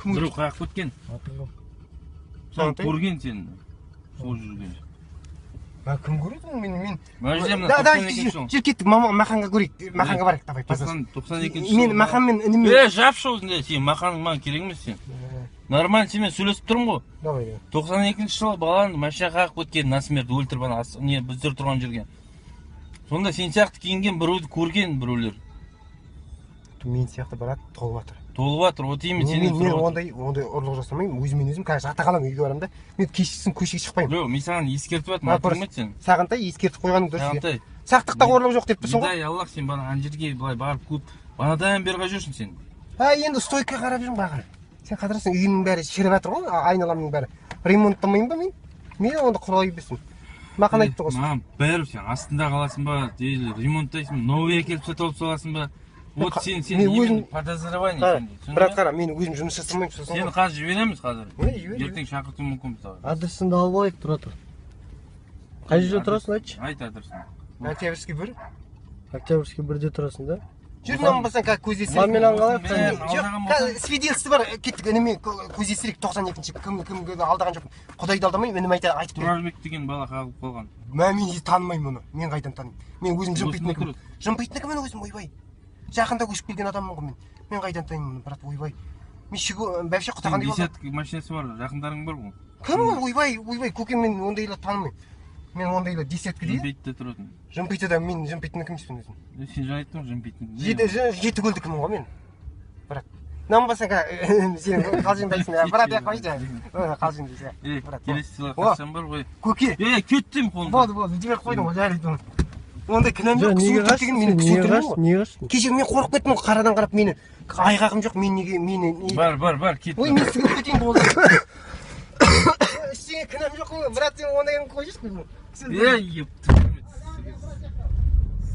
Біреу қаяқ өткен. Сен көрген сен. Сол жүрген. Мен кім көреді? Мен. Да, жер кеттік, Маханға көрейік. Маханға барайық, давай, пожалуйста. 92-ші. Мен Маханмен інімен. Жапшы осындай, сен Маханың маған керек емес сен. Нормально сенімен сөйлесіп тұрмын ғой. Давай. 92-ші жылы баланы машина қағып өткен, насмерді өлтіріп ана біздер тұрған жерге. Сонда сен сияқты киінген біреуді көрген біреулер. Мен сияқты барады, толып жатыр. Толып жатыр, вот именно сенің мен ондай ұрлық жасамаймын, өзімен өзім қазір жата қаламын, үйге барамын да. Мен кешкісін көшеге шықпаймын. Жоқ, мен саған ескертіп жатырмын, айтылмайды сен. Сағынтай ескертіп қойғаның дұрыс. Сағынтай. Сақтықта қорлық жоқ деп тұрсың ғой. Бидай Аллах, сен бана ана жерге былай барып көп, банадан бері жүрсің сен. Енді стойкаға қарап жүрмін бағыр. Сен қадырсың, үйінің бәрі шіріп жатыр ғой, айналамның бәрі. Ремонттамайын ба мен? Мен онда құралай берсін. Мақан айтты ғой. Маған бәрі сен астында қаласың ба, ремонттайсың, новый әкеліп сатып алып саласың ба? Вот сен өзім подозревание. Брат қара, мен өзім жұмыс жасамаймын, сосын. Сені қазір жібереміз қазір. Ертең шақырту мүмкін мысалы. Адресіңді алып алайық, тұра тұр. Қай жерде тұрасың, айтшы? Айт адресін. Октябрьский 1. Октябрьский 1-де тұрасың да? Жүрмін басаң қазір көздесірек. Маммен алғалайық. Жоқ, свидетельство бар, кеттік інімен көздесірек 92-ші кімге алдаған жоқпын. Құдайды алдамайым, інім айтып береді. Тұрарбек деген бала қағып қалған. Мен танымаймын оны, мен қайдан танымын. Мен өзім жымпитын мен өзім, ойбай. Жақында көшіп келген адаммын ғой мен. Мен қайдан танымын, брат, ойбай. Мен бәпше құтағандай болдым. Десятка машинасы бар, жақындарың бар ғой. Кім ол, ойбай, көкем мен ондайлар танымаймын. Мен ондайлар десятка дейді. Жымпитте тұратын. Жымпитыда мен жымпитын кімспін өзім. Сен жаңа айттың жымпитын. Жеті көлді кіммін ғой мен. Брат. Нанбасаң сен қалжыңдайсың, брат, қойшы. Қалжыңдайсың. Келесі жылға қашан бар ғой. Көке. Кеттім қолымда. Болды, жіберіп қойдым ғой, жарайды. Ондай кінәм жоқ, кісі өлтіріп деген мені кісі өлтірген ғой. Неге қашты? Кеше мен қорқып кеттім ғой, қарадан қарап мені айғағым жоқ, мені Бар, кет. Ой, мен сізге кетейін болды. Сенге кінәм жоқ қой, брат, сен ондайын қойшысың.